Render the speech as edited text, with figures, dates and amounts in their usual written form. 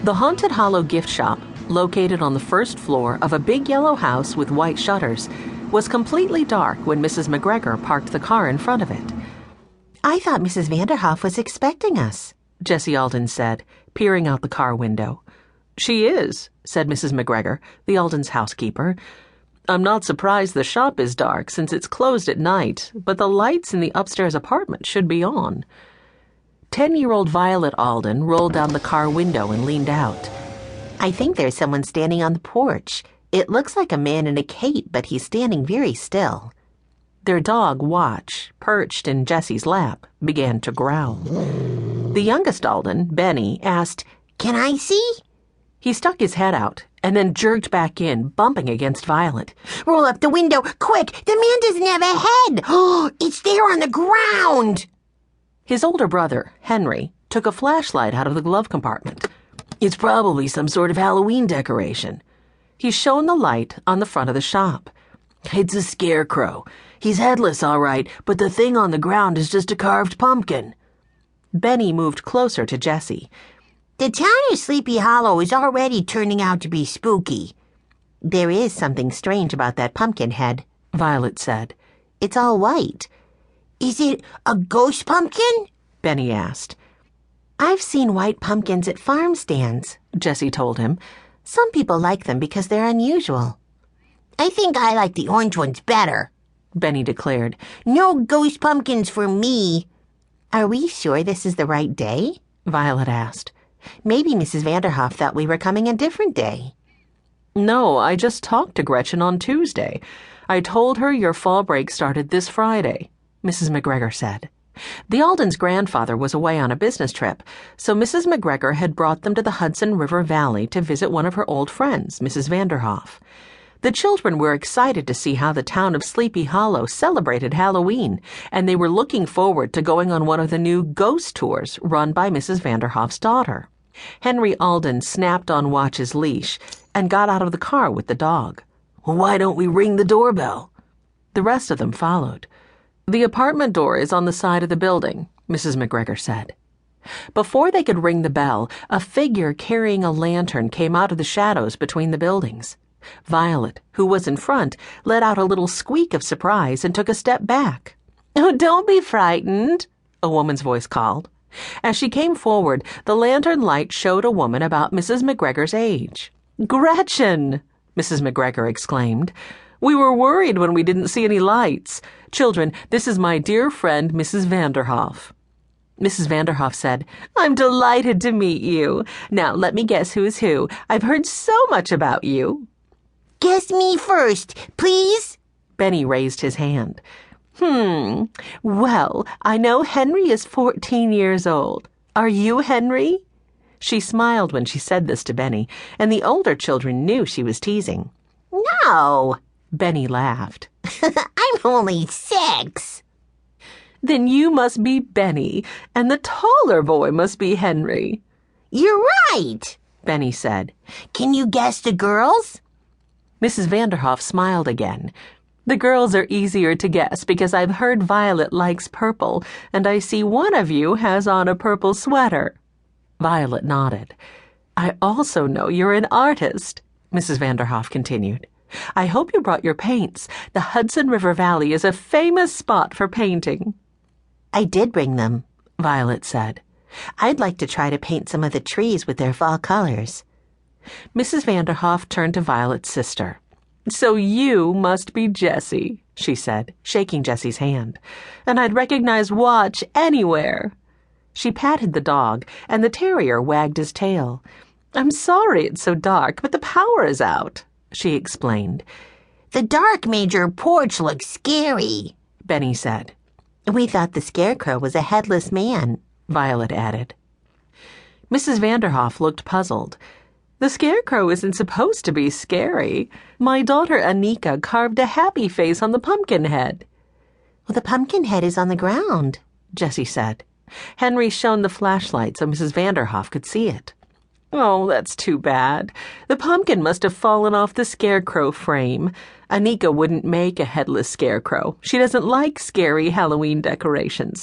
The Haunted Hollow gift shop, located on the first floor of a big yellow house with white shutters, was completely dark when Mrs. McGregor parked the car in front of it. "I thought Mrs. Vanderhoff was expecting us," Jessie Aldens said, peering out the car window. "She is," said Mrs. McGregor, the Aldens housekeeper. "I'm not surprised the shop is dark since it's closed at night, but the lights in the upstairs apartment should be on." 10-year-old Violet Alden rolled down the car window and leaned out. "I think there's someone standing on the porch. It looks like a man in a cape, but he's standing very still." Their dog, Watch, perched in Jessie's lap, began to growl. The youngest Alden, Benny, asked, "Can I see?" He stuck his head out and then jerked back in, bumping against Violet. "Roll up the window, quick! The man doesn't have a head! Oh, it's there on the ground!" His older brother, Henry, took a flashlight out of the glove compartment. "It's probably some sort of Halloween decoration." He shone the light on the front of the shop. "It's a scarecrow. He's headless, all right, but the thing on the ground is just a carved pumpkin." Benny moved closer to Jessie. "The town of Sleepy Hollow is already turning out to be spooky." "There is something strange about that pumpkin head," Violet said. "It's all white." "Is it a ghost pumpkin?" Benny asked. "I've seen white pumpkins at farm stands," Jessie told him. "Some people like them because they're unusual." "I think I like the orange ones better," Benny declared. "No ghost pumpkins for me." "Are we sure this is the right day?" Violet asked. "Maybe Mrs. Vanderhoff thought we were coming a different day." "No, I just talked to Gretchen on Tuesday. I told her your fall break started this Friday," Mrs. McGregor said. The Aldens' grandfather was away on a business trip, so Mrs. McGregor had brought them to the Hudson River Valley to visit one of her old friends, Mrs. Vanderhoff. The children were excited to see how the town of Sleepy Hollow celebrated Halloween, and they were looking forward to going on one of the new ghost tours run by Mrs. Vanderhoff's daughter. Henry Alden snapped on Watch's leash and got out of the car with the dog. "Why don't we ring the doorbell?" The rest of them followed. "The apartment door is on the side of the building," Mrs. McGregor said. Before they could ring the bell, a figure carrying a lantern came out of the shadows between the buildings. Violet, who was in front, let out a little squeak of surprise and took a step back. "Oh, don't be frightened," a woman's voice called. As she came forward, the lantern light showed a woman about Mrs. McGregor's age. "Gretchen!" Mrs. McGregor exclaimed. "We were worried when we didn't see any lights. Children, this is my dear friend, Mrs. Vanderhoff." Mrs. Vanderhoff said, "I'm delighted to meet you. Now, let me guess who's who. I've heard so much about you." "Guess me first, please." Benny raised his hand. Well, I know Henry is 14 years old. Are you Henry?" She smiled when she said this to Benny, and the older children knew she was teasing. "No." Benny laughed. "I'm only 6. "Then you must be Benny, and the taller boy must be Henry." "You're right," Benny said. "Can you guess the girls?" Mrs. Vanderhoff smiled again. "The girls are easier to guess because I've heard Violet likes purple, and I see one of you has on a purple sweater." Violet nodded. "I also know you're an artist," Mrs. Vanderhoff continued. "I hope you brought your paints. The Hudson River Valley is a famous spot for painting." "I did bring them," Violet said. "I'd like to try to paint some of the trees with their fall colors." Mrs. Vanderhoff turned to Violet's sister. "So you must be Jessie," she said, shaking Jessie's hand. "And I'd recognize Watch anywhere." She patted the dog, and the terrier wagged his tail. "I'm sorry it's so dark, but the power is out," she explained. "The dark made your porch look scary," Benny said. "We thought the scarecrow was a headless man," Violet added. Mrs. Vanderhoff looked puzzled. "The scarecrow isn't supposed to be scary. My daughter Anika carved a happy face on the pumpkin head." "Well, the pumpkin head is on the ground," Jessie said. Henry shone the flashlight so Mrs. Vanderhoff could see it. "Oh, that's too bad. The pumpkin must have fallen off the scarecrow frame. Anika wouldn't make a headless scarecrow. She doesn't like scary Halloween decorations."